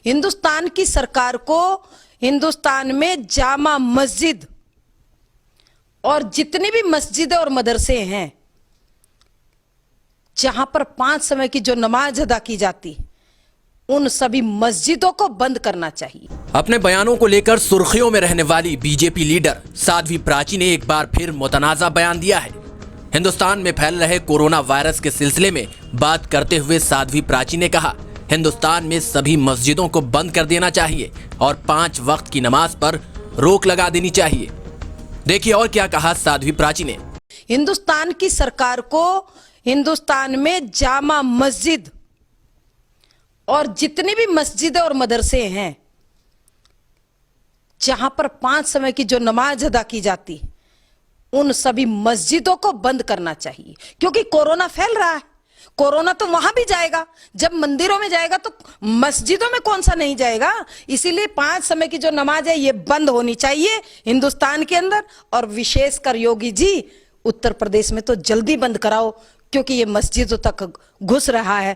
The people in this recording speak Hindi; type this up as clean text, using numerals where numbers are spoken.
हिंदुस्तान की सरकार को हिंदुस्तान में जामा मस्जिद और जितनी भी मस्जिदें और मदरसे हैं जहां पर 5 समय की जो नमाज अदा की जाती, उन सभी मस्जिदों को बंद करना चाहिए। अपने बयानों को लेकर सुर्खियों में रहने वाली बीजेपी लीडर साध्वी प्राची ने एक बार फिर मुतनाज़ा बयान दिया है। हिंदुस्तान में फैल रहे कोरोना वायरस के सिलसिले में बात करते हुए साध्वी प्राची ने कहा, हिंदुस्तान में सभी मस्जिदों को बंद कर देना चाहिए और 5 वक्त की नमाज पर रोक लगा देनी चाहिए। देखिए और क्या कहा साध्वी प्राची ने। हिंदुस्तान की सरकार को हिंदुस्तान में जामा मस्जिद और जितनी भी मस्जिदें और मदरसे हैं जहां पर 5 समय की जो नमाज अदा की जाती, उन सभी मस्जिदों को बंद करना चाहिए। क्योंकि कोरोना फैल रहा है, कोरोना तो वहां भी जाएगा, जब मंदिरों में जाएगा तो मस्जिदों में कौन सा नहीं जाएगा। इसीलिए 5 समय की जो नमाज है ये बंद होनी चाहिए हिंदुस्तान के अंदर। और विशेषकर योगी जी उत्तर प्रदेश में तो जल्दी बंद कराओ, क्योंकि ये मस्जिदों तक घुस रहा है।